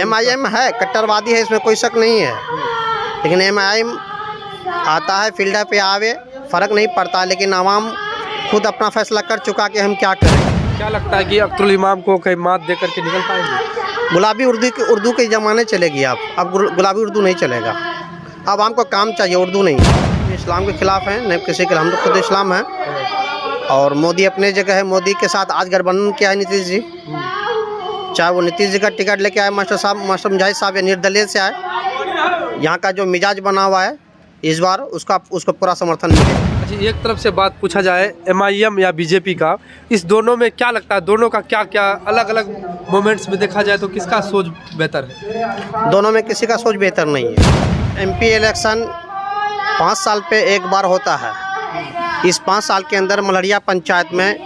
MIM है, कट्टरवादी है, इसमें कोई शक नहीं है, लेकिन MIM आता है फील्ड पे आवे, फ़र्क नहीं पड़ता, लेकिन आवाम खुद अपना फैसला कर चुका कि हम क्या करें। क्या लगता है कि अख्तरुल इमाम को कहीं मात दे करके निकल पाएंगे? गुलाबी उर्दू के ज़माने चलेगी अब गुलाबी उर्दू नहीं चलेगा। अब हमको काम चाहिए, उर्दू नहीं। इस्लाम के ख़िलाफ़ हैं, नहीं किसी के, हम तो खुद इस्लाम हैं। और मोदी अपने जगह है, मोदी के साथ आज गठबंधन किया है नीतीश जी। चाहे वो नीतीश जी का टिकट लेके आए, मास्टर मुजाहिद साहब या निर्दलीय से आए, यहाँ का जो मिजाज बना हुआ है इस बार उसको पूरा समर्थन मिलेगा। अच्छा, एक तरफ से बात पूछा जाए MIM या BJP का, इस दोनों में क्या लगता है, दोनों का क्या क्या अलग अलग मोमेंट्स में देखा जाए तो किसका सोच बेहतर है? दोनों में किसी का सोच बेहतर नहीं है। MP इलेक्शन 5 साल पे एक बार होता है। इस 5 साल के अंदर मलहरिया पंचायत में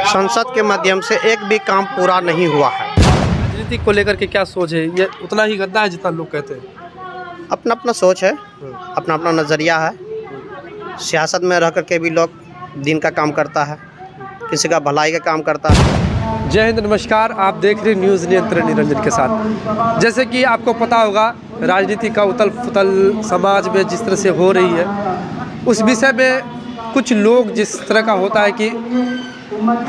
संसद के माध्यम से एक भी काम पूरा नहीं हुआ है। राजनीति को लेकर के क्या सोच है? ये उतना ही गंदा है जितना लोग कहते हैं? अपना अपना सोच है, अपना अपना नज़रिया है। सियासत में रह करके भी लोग दिन का काम करता है, किसी का भलाई का काम करता है। जय हिंद, नमस्कार। आप देख रहे न्यूज़ नियंत्रण निरंजन के साथ। जैसे कि आपको पता होगा, राजनीति का उथल पुथल समाज में जिस तरह से हो रही है, उस विषय में कुछ लोग जिस तरह का होता है कि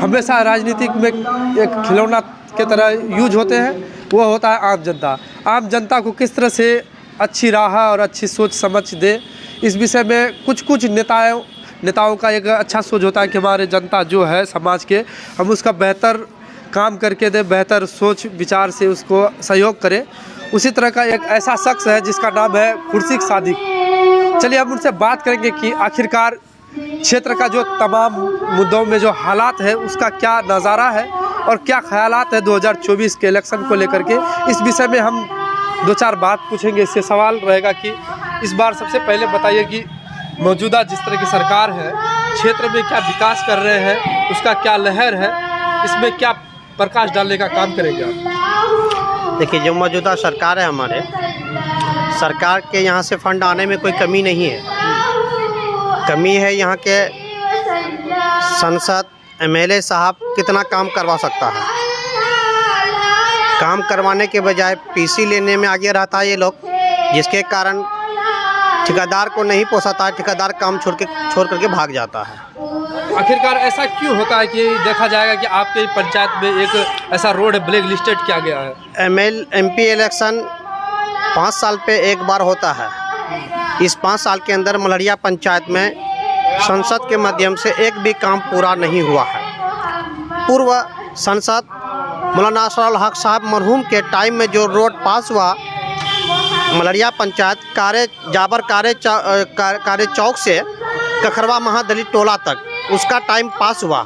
हमेशा राजनीतिक में एक खिलौना के तरह यूज होते हैं, वो होता है आम जनता। आम जनता को किस तरह से अच्छी राह और अच्छी सोच समझ दे, इस विषय में कुछ नेताओं का एक अच्छा सोच होता है कि हमारे जनता जो है समाज के, हम उसका बेहतर काम करके दे, बेहतर सोच विचार से उसको सहयोग करें। उसी तरह का एक ऐसा शख्स है जिसका नाम है खुर्शीद सादिक। चलिए हम उनसे बात करेंगे कि आखिरकार क्षेत्र का जो तमाम मुद्दों में जो हालात है उसका क्या नज़ारा है और क्या ख्यालात है 2024 के इलेक्शन को लेकर के। इस विषय में हम 2-4 बात पूछेंगे। इससे सवाल रहेगा कि इस बार सबसे पहले बताइए कि मौजूदा जिस तरह की सरकार है, क्षेत्र में क्या विकास कर रहे हैं, उसका क्या लहर है, इसमें क्या प्रकाश डालने का काम करेंगे आप? देखिए, जो मौजूदा सरकार है हमारे, सरकार के यहाँ से फंड आने में कोई कमी नहीं है। कमी है यहाँ के सांसद MLA साहब कितना काम करवा सकता है। काम करवाने के बजाय PC लेने में आगे रहता है ये लोग, जिसके कारण ठेकेदार को नहीं पोसाता है, ठेकेदार काम छोड़ करके भाग जाता है। आखिरकार ऐसा क्यों होता है कि देखा जाएगा कि आपके पंचायत में एक ऐसा रोड ब्लैक लिस्टेड किया गया है? MP इलेक्शन 5 साल पे एक बार होता है। इस 5 साल के अंदर मलहरिया पंचायत में संसद के माध्यम से एक भी काम पूरा नहीं हुआ है। पूर्व सांसद मौलाना असरल हक साहब मरहूम के टाइम में जो रोड पास हुआ, मलहरिया पंचायत कारे चौक से कखरवा महादलित टोला तक, उसका टाइम पास हुआ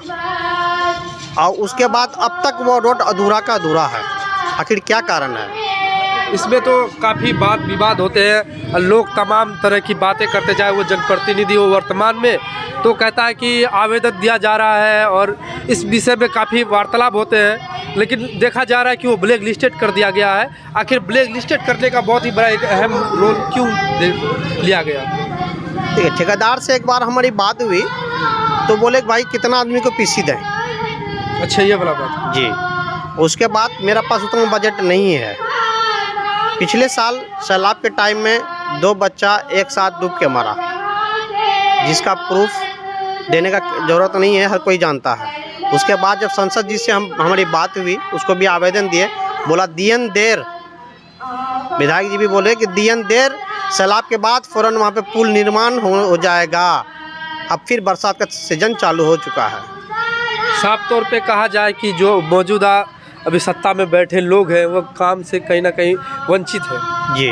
और उसके बाद अब तक वो रोड अधूरा का अधूरा है। आखिर क्या कारण है? इसमें तो काफ़ी वाद विवाद होते हैं, लोग तमाम तरह की बातें करते, चाहे वो जनप्रतिनिधि हो वर्तमान में, तो कहता है कि आवेदन दिया जा रहा है और इस विषय में काफ़ी वार्तालाप होते हैं, लेकिन देखा जा रहा है कि वो ब्लैक लिस्टेड कर दिया गया है। आखिर ब्लैक लिस्टेड करने का बहुत ही बड़ा एक अहम रोल क्यों लिया गया? ठीक है, ठेकेदार से एक बार हमारी बात हुई तो बोले भाई कितना आदमी को PC दें। अच्छा, ये वाला बात जी। उसके बाद मेरा पास उतना बजट नहीं है। पिछले साल सैलाब के टाइम में 2 बच्चा एक साथ डूब के मरा, जिसका प्रूफ देने का ज़रूरत नहीं है, हर कोई जानता है। उसके बाद जब संसद जी से हमारी बात हुई, उसको भी आवेदन दिए, बोला दियन देर, विधायक जी भी बोले कि दियन देर, सैलाब के बाद फ़ौरन वहाँ पे पुल निर्माण हो जाएगा। अब फिर बरसात का सीजन चालू हो चुका है। साफ तौर पे कहा जाए कि जो मौजूदा अभी सत्ता में बैठे लोग हैं वो काम से कहीं ना कहीं वंचित है। जी।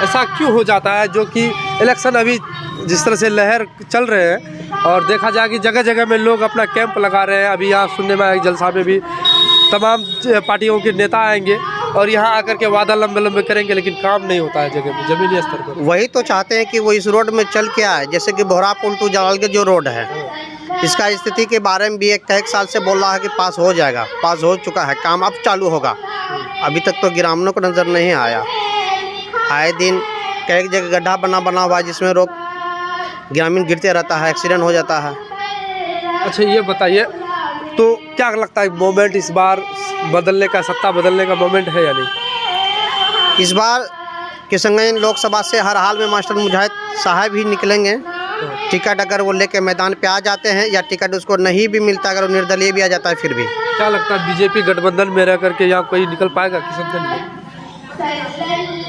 ऐसा क्यों हो जाता है? जो कि इलेक्शन अभी जिस तरह से लहर चल रहे हैं और देखा जाए कि जगह जगह में लोग अपना कैंप लगा रहे हैं। अभी यहाँ सुनने में आया जलसा में भी तमाम पार्टियों के नेता आएंगे और यहाँ आकर के वादा लंबे लंबे करेंगे, लेकिन काम नहीं होता है जगह पे, ज़मीनी स्तर पर। वही तो चाहते हैं कि वो इस रोड में चल के आए, जैसे कि बोहरा पुल टू जलालगढ़ जो रोड है, इसका स्थिति के बारे में भी एक साल से बोल रहा है कि पास हो जाएगा, पास हो चुका है, काम अब चालू होगा। अभी तक तो गिरामनों को नज़र नहीं आया। आए दिन कई जगह गड्ढा बना हुआ है जिसमें लोग ग्रामीण गिरते रहता है, एक्सीडेंट हो जाता है। अच्छा, ये बताइए तो क्या लगता है मोमेंट इस बार बदलने का, सत्ता बदलने का मोमेंट है या नहीं? इस बार किशनगंज लोकसभा से हर हाल में मास्टर मुजाहिद साहब ही निकलेंगे। टिकट अगर वो लेके मैदान पे आ जाते हैं या टिकट उसको नहीं भी मिलता, अगर वो निर्दलीय भी आ जाता है फिर भी। क्या लगता है बीजेपी गठबंधन में रह करके यहाँ कोई निकल पाएगा किशनगंज में?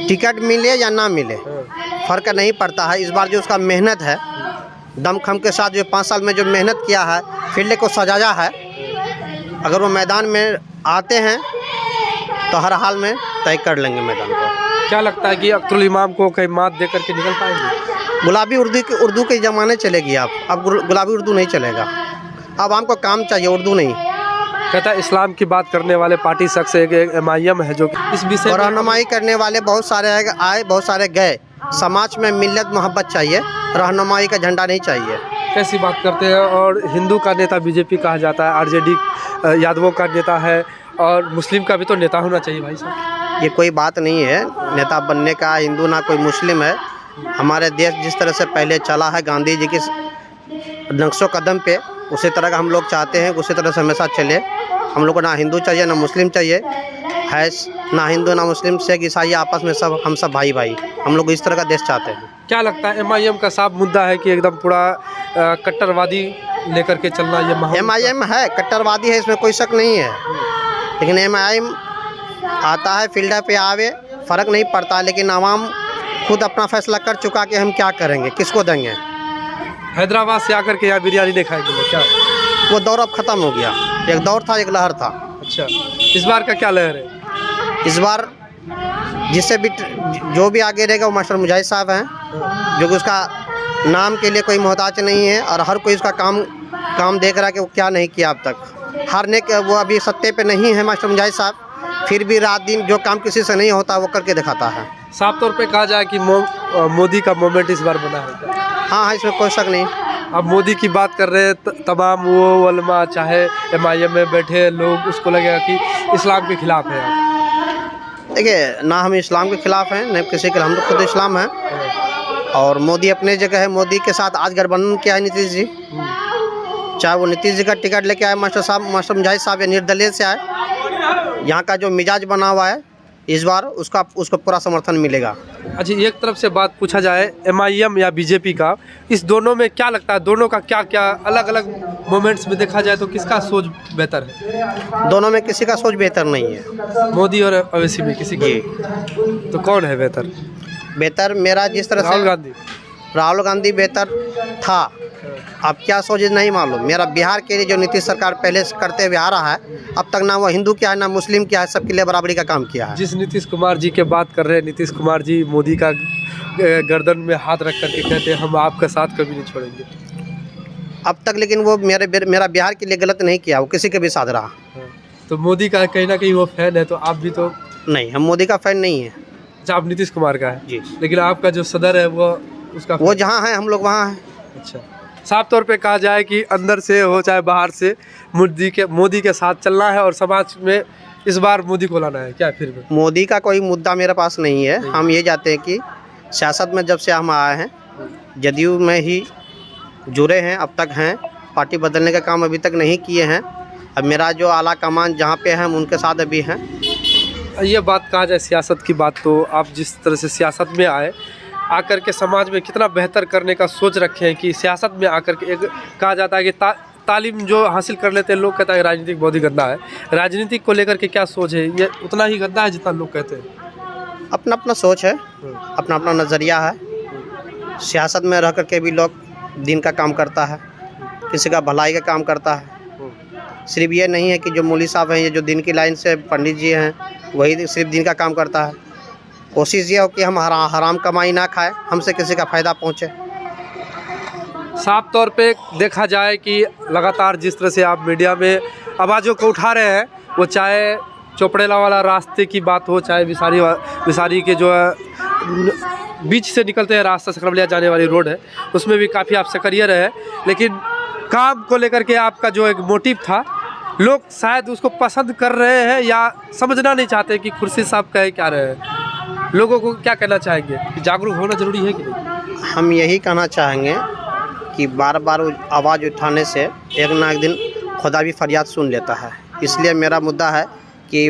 टिकट मिले या ना मिले फर्क नहीं पड़ता है। इस बार जो उसका मेहनत है, दमखम के साथ जो 5 साल में जो मेहनत किया है, फील्ड को सजाया है, अगर वो मैदान में आते हैं तो हर हाल में तय कर लेंगे मैदान को। क्या लगता है कि अख्तरुल इमाम को कहीं मात दे करके निकल पाएंगे? गुलाबी उर्दू के ज़माने चलेगी अब गुलाबी उर्दू नहीं चलेगा। अब हमको काम चाहिए, उर्दू नहीं। कहता है इस्लाम की बात करने वाले पार्टी शख्स एक MIM है जो इस विषय रहनुमाई करने वाले बहुत सारे आए, बहुत सारे गए। समाज में मिल्लत मोहब्बत चाहिए, रहनुमाई का झंडा नहीं चाहिए। कैसी बात करते हैं। और हिंदू का नेता बीजेपी कहा जाता है, RJD यादवों का नेता है, और मुस्लिम का भी तो नेता होना चाहिए भाई साहब। ये कोई बात नहीं है नेता बनने का, हिंदू ना कोई मुस्लिम है। हमारे देश जिस तरह से पहले चला है गांधी जी के नक्शो कदम पे, उसी तरह का हम लोग चाहते हैं, उसी तरह से हमेशा चले। हम लोग को ना हिंदू चाहिए ना मुस्लिम चाहिए, है ना हिंदू ना मुस्लिम, सिख ईसाई आपस में सब हम सब भाई भाई। हम लोग इस तरह का देश चाहते हैं। क्या लगता है MIM का साफ मुद्दा है कि एकदम पूरा कट्टरवादी लेकर के चलना ये MIM है, कट्टरवादी है, इसमें कोई शक नहीं है। लेकिन MIM आता है फील्ड पे आवे, फ़र्क नहीं पड़ता। लेकिन आवाम खुद अपना फैसला कर चुका कि हम क्या करेंगे, किसको देंगे। हैदराबाद से आकर के यहाँ बिरयानी नहीं खाएंगे लोग क्या? वो दौर अब ख़त्म हो गया। एक दौर था, एक लहर था। अच्छा, इस बार का क्या लहर है? इस बार जिससे भी जो भी आगे रहेगा वो मास्टर मुजाहिद साहब हैं, जो कि उसका नाम के लिए कोई मोहताज नहीं है, और हर कोई उसका काम देख रहा है कि वो क्या नहीं किया अब तक। हारने के वो अभी सत्ते पे नहीं है मास्टर मुजाहिद साहब, फिर भी रात दिन जो काम किसी से नहीं होता वो करके दिखाता है। साफ तौर पे कहा जाए कि मोदी का मोमेंट इस बार बना है क्या? हाँ, इसमें कोई शक नहीं। अब मोदी की बात कर रहे हैं, तमाम वो उलमा चाहे MIM में बैठे लोग, उसको लगेगा कि इस्लाम के खिलाफ है। देखिए, ना हम इस्लाम के खिलाफ हैं न किसी के, हम तो खुद इस्लाम हैं। और मोदी अपने जगह है, मोदी के साथ आज गठबंधन किया है नीतीश जी। चाहे वो नीतीश जी का टिकट लेके आए मास्टर मुजाहिद साहब या निर्दलीय से आए, यहाँ का जो मिजाज बना हुआ है इस बार उसको पूरा समर्थन मिलेगा। अच्छा, एक तरफ से बात पूछा जाए MIM या बीजेपी का, इस दोनों में क्या लगता है, दोनों का क्या क्या अलग अलग मोमेंट्स में देखा जाए तो किसका सोच बेहतर है? दोनों में किसी का सोच बेहतर नहीं है। मोदी और अवैसी में किसी का? तो कौन है बेहतर? मेरा जिस तरह से राहुल गांधी बेहतर था। अब क्या सोचे नहीं मालूम। मेरा बिहार के लिए जो नीतीश सरकार पहले से करते हुए आ रहा है, अब तक ना वो हिंदू क्या है ना मुस्लिम क्या है, सबके लिए बराबरी का काम किया है। जिस नीतीश कुमार जी के बात कर रहे हैं, नीतीश कुमार जी मोदी का गर्दन में हाथ रख करके कहते हैं हम आपका साथ कभी नहीं छोड़ेंगे। अब तक लेकिन वो मेरा बिहार के लिए गलत नहीं किया, वो किसी के भी साथ रहा। तो मोदी का कहीं ना कहीं वो फैन है, तो आप भी तो? नहीं, हम मोदी का फैन नहीं है। अच्छा, आप नीतीश कुमार का है जी। लेकिन आपका जो सदर है वो उसका, वो जहाँ है हम लोग वहाँ हैं। अच्छा, साफ तौर पे कहा जाए कि अंदर से हो चाहे बाहर से मोदी के साथ चलना है और समाज में इस बार मोदी को लाना है क्या? फिर भी मोदी का कोई मुद्दा मेरे पास नहीं है। हम ये चाहते हैं कि सियासत में जब से हम आए हैं, जदयू में ही जुड़े हैं, अब तक हैं। पार्टी बदलने का काम अभी तक नहीं किए हैं। अब मेरा जो आला कमान जहाँ पे है हम उनके साथ अभी हैं। ये बात कहा जाए सियासत की बात, तो आप जिस तरह से सियासत में आकर के समाज में कितना बेहतर करने का सोच रखे हैं कि सियासत में आकर के, एक कहा जाता है कि तालीम जो हासिल कर लेते हैं लोग कहता है राजनीतिक बहुत ही गंदा है। राजनीतिक को लेकर के क्या सोच है? ये उतना ही गंदा है जितना लोग कहते हैं? अपना अपना सोच है, अपना अपना नज़रिया है। सियासत में रह कर के भी लोग दिन का काम करता है, किसी का भलाई का काम करता है। सिर्फ ये नहीं है कि जो मौलवी साहब हैं, ये जो दिन की लाइन से पंडित जी हैं, वही सिर्फ दिन का काम करता है। कोशिश ये हो कि हम हराम कमाई ना खाए, हमसे किसी का फ़ायदा पहुँचे। साफ तौर पे देखा जाए कि लगातार जिस तरह से आप मीडिया में आवाज़ों को उठा रहे हैं, वो चाहे चोपड़ेला वाला रास्ते की बात हो, चाहे विसारी के जो बीच से निकलते हैं रास्ता सकरवलिया जाने वाली रोड है, उसमें भी काफ़ी आप सक्रिय रहे। लेकिन काम को लेकर के आपका जो एक मोटिव था, लोग शायद उसको पसंद कर रहे हैं या समझना नहीं चाहते कि खुर्शीद साहब कह क्या रहे हैं। लोगों को क्या कहना चाहेंगे कि जागरूक होना ज़रूरी है कि नहीं? हम यही कहना चाहेंगे कि बार बार आवाज़ उठाने से एक ना एक दिन खुदा भी फरियाद सुन लेता है। इसलिए मेरा मुद्दा है कि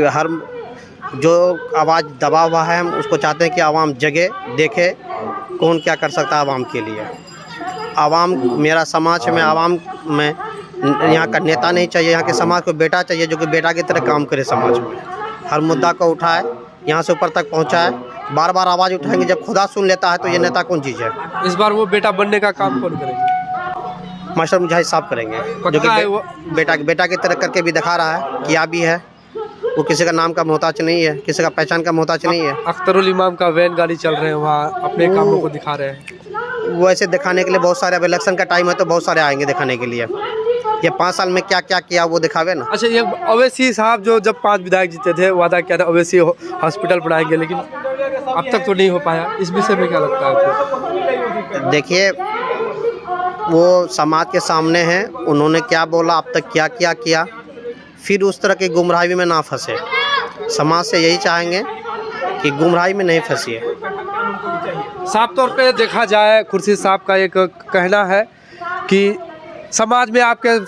जो आवाज़ दबा हुआ है, हम उसको चाहते हैं कि आवाम जगे, देखे कौन क्या कर सकता है आवाम के लिए। आवाम, मेरा समाज में आवाम में यहाँ का नेता नहीं चाहिए, यहाँ के समाज को बेटा चाहिए जो कि बेटा की तरह काम करे, समाज में हर मुद्दा को उठाए, यहाँ से ऊपर तक पहुँचाए। बार बार आवाज़ उठाएंगे, जब खुदा सुन लेता है तो ये नेता कौन चीज़ है। इस बार वो बेटा बनने का काम कौन करेंगे? मास्टर मुजाहिद साहब करेंगे, जो कि बेटा की तरह करके भी दिखा रहा है, किया भी है। वो किसी का नाम का मोहताज नहीं है, किसी का पहचान का मोहताज नहीं है। अख्तरुल इमाम का वैन गाड़ी चल रहे हैं, वहाँ अपने कामों को दिखा रहे हैं। वो ऐसे दिखाने के लिए बहुत सारे, अब इलेक्शन का टाइम है तो बहुत सारे आएंगे दिखाने के लिए। ये 5 साल में क्या क्या किया वो दिखावे ना। अच्छा, ये अवैसी साहब जो जब 5 विधायक जीते थे, वादा किया था अवैसी हॉस्पिटल बनाएंगे, लेकिन अब तक तो नहीं हो पाया। इस विषय में क्या लगता है आपको? देखिए, वो समाज के सामने हैं, उन्होंने क्या बोला, अब तक क्या क्या किया, फिर उस तरह की गुमराही में ना फंसे। समाज से यही चाहेंगे कि गुमराही में नहीं फंसिए। साफ तौर पे देखा जाए, खुर्शीद साहब का एक कहना है कि समाज में आपके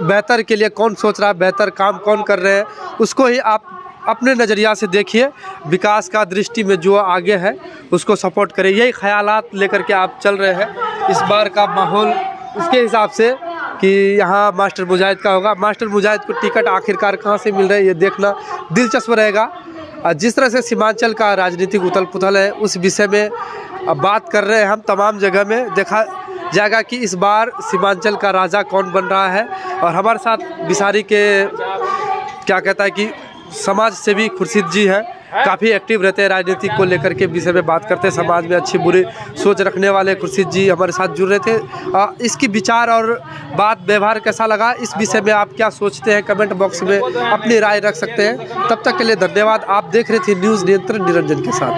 बेहतर के लिए कौन सोच रहा है, बेहतर काम कौन कर रहे हैं, उसको ही आप अपने नज़रिया से देखिए। विकास का दृष्टि में जो आगे है उसको सपोर्ट करें। यही ख्यालात लेकर के आप चल रहे हैं। इस बार का माहौल इसके हिसाब से कि यहाँ मास्टर मुजाहिद का होगा। मास्टर मुजाहिद को टिकट आखिरकार कहाँ से मिल रहा है, ये देखना दिलचस्प रहेगा। जिस तरह से सीमांचल का राजनीतिक उथल पुथल है, उस विषय में बात कर रहे हैं हम। तमाम जगह में देखा जाएगा कि इस बार सीमांचल का राजा कौन बन रहा है। और हमारे साथ बिसारी के क्या कहता है कि समाज सेवी खुर्शीद जी हैं, काफ़ी एक्टिव रहते हैं राजनीति को लेकर के विषय में बात करते हैं। समाज में अच्छी बुरी सोच रखने वाले खुर्शीद जी हमारे साथ जुड़ रहे थे। इसकी विचार और बात व्यवहार कैसा लगा, इस विषय में आप क्या सोचते हैं, कमेंट बॉक्स में अपनी राय रख सकते हैं। तब तक के लिए धन्यवाद। आप देख रहे थे न्यूज़ नियंत्रण निरंजन के साथ।